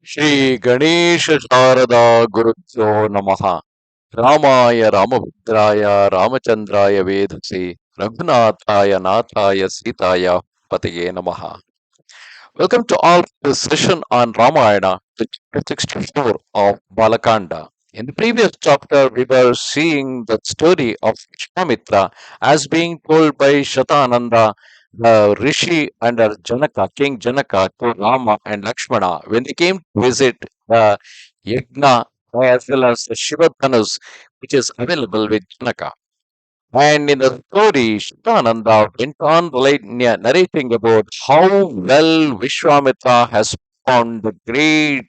Shri Ganesha Sharada Gurubhyo Namaha Ramaya Ramabudraya Ramachandraya Vedase Raghunathaya Nathaya Sitaya Patage Namaha. Welcome to all this session on Ramayana, the chapter 64 of Bala Kanda. In the previous chapter, we were seeing the story of Vishwamitra as being told by Shatananda, the Rishi under Janaka, King Janaka, to Rama and Lakshmana when they came to visit the Yajna as well as the Shiva Dhanus, which is available with Janaka. And in the story, Shivananda went on narrating about how well Vishwamitra has found the great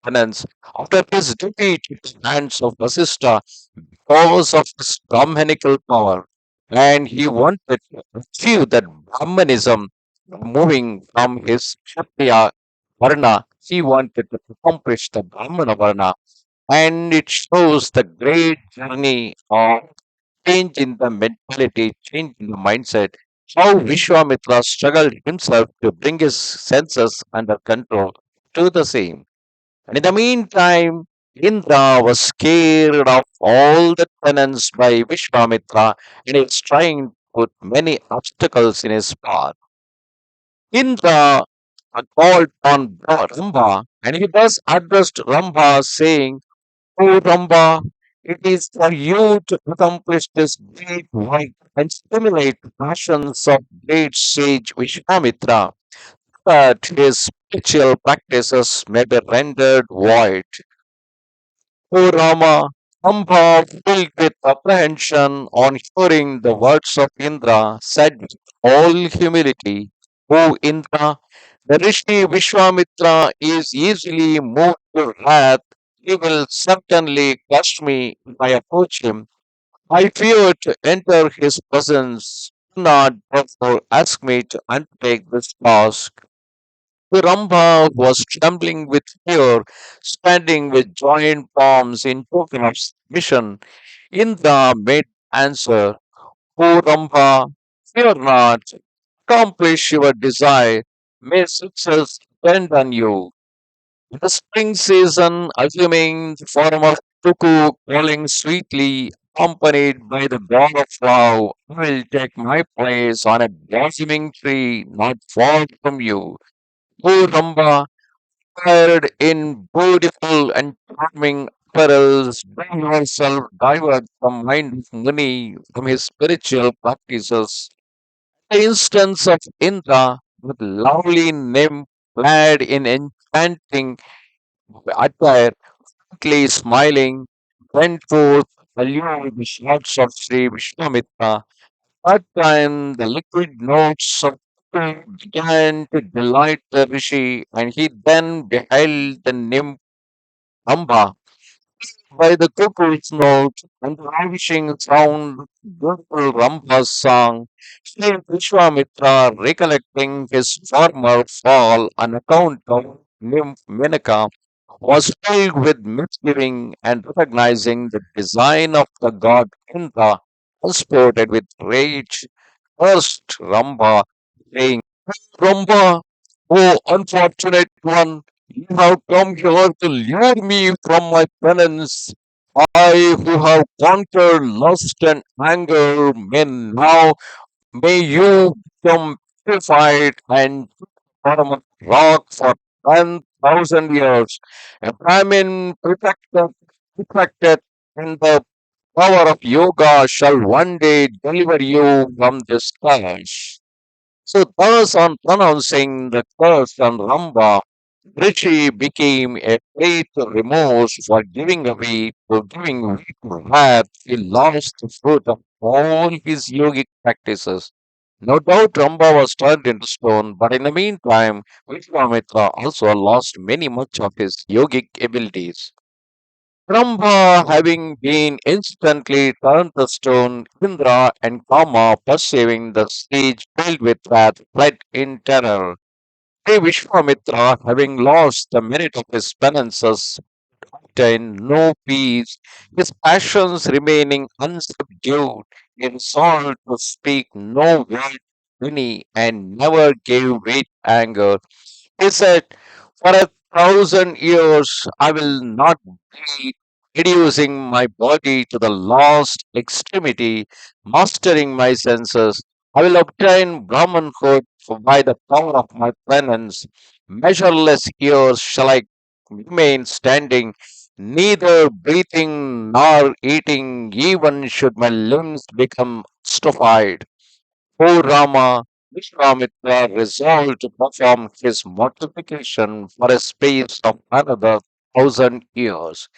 penance after his defeat at the hands of Vasishtha because of his Brahmanical power. And he wanted to achieve that Brahmanism moving from his Kshatriya Varna. He wanted to accomplish the Brahmana Varna. And it shows the great journey of change in the mentality, change in the mindset, how Vishwamitra struggled himself to bring his senses under control to the same. And in the meantime, Indra was scared of all the penance by Vishwamitra and is trying to put many obstacles in his path. Indra called on Rambha and he thus addressed Rambha saying, "O Ramba, it is for you to accomplish this great work and stimulate the passions of great sage Vishwamitra, that his spiritual practices may be rendered void." O Rama, Ramba, filled with apprehension on hearing the words of Indra, said with all humility, "O Indra, the Rishi Vishwamitra is easily moved to wrath. He will certainly crush me if I approach him. I fear to enter his presence. Do not therefore ask me to undertake this task." The Rambha was trembling with fear, standing with joined palms in token of submission. Indra made answer, "O Rambha, fear not. Accomplish your desire. May success depend on you." In the spring season, assuming the form of cuckoo calling sweetly, accompanied by the god of love, I will take my place on a blossoming tree not far from you. O Ramba, attired in beautiful and charming apparels, do yourself divert from mind of Muni from his spiritual practices. The instance of Indra, with lovely nymph clad in enchanting attire, faintly smiling, went forth, allured the shouts of Sri Vishwamitra. That time the liquid notes of tea began to delight the rishi, and he then beheld the nymph Rambha by the cuckoo's note and the ravishing sound of beautiful Rambha's song. Sri Vishwamitra, recollecting his former fall on account of nymph Menaka, was filled with misgiving and recognizing the design of the god Indra, transported with rage, cursed Rambha, saying, "Rambha, oh unfortunate one, you have come here to lure me from my penance. I who have conquered lust and anger may you become purified and form of rock for 10,000 years. A Brahmin perfected in the power of yoga shall one day deliver you from this curse." So thus on pronouncing the curse on Ramba, Rishi became a great remorse for giving way to wrath. He lost the fruit of all his yogic practices. No doubt Ramba was turned into stone, but in the meantime, Vishwamitra also lost many much of his yogic abilities. Rambha, having been instantly turned to stone, Indra and Kama, perceiving the stage filled with wrath, fled in terror. Sri Vishwamitra, having lost the merit of his penances, obtained no peace, his passions remaining unsubdued, he resolved to speak no word to any and never gave way to anger. He said, "For a 1,000 years I will not be reducing my body to the last extremity, mastering my senses. I will obtain Brahmanhood by the power of my penance. Measureless years shall I remain standing, neither breathing nor eating, even should my limbs become strophied. O Rama, Vishwamitra resolved to perform his mortification for a space of another 1,000 years.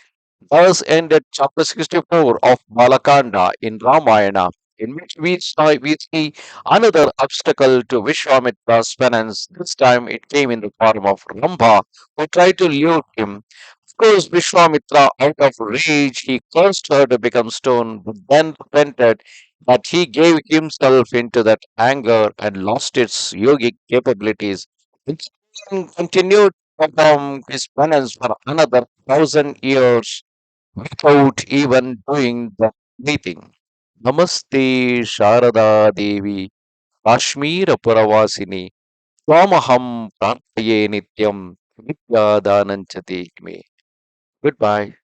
Thus ended chapter 64 of Bala Kanda in Ramayana, in which we see another obstacle to Vishwamitra's penance. This time it came in the form of Rambha, who tried to lure him. Of course, Vishwamitra, out of rage, he cursed her to become stone, but then repented that he gave himself into that anger and lost its yogic capabilities. And continued to perform his penance for another 1,000 years without even doing the anything. Namaste Sharada Devi Kashmir Puravasini Swamaham Prarthaye Nityam Vidya Dananchate Me. Goodbye.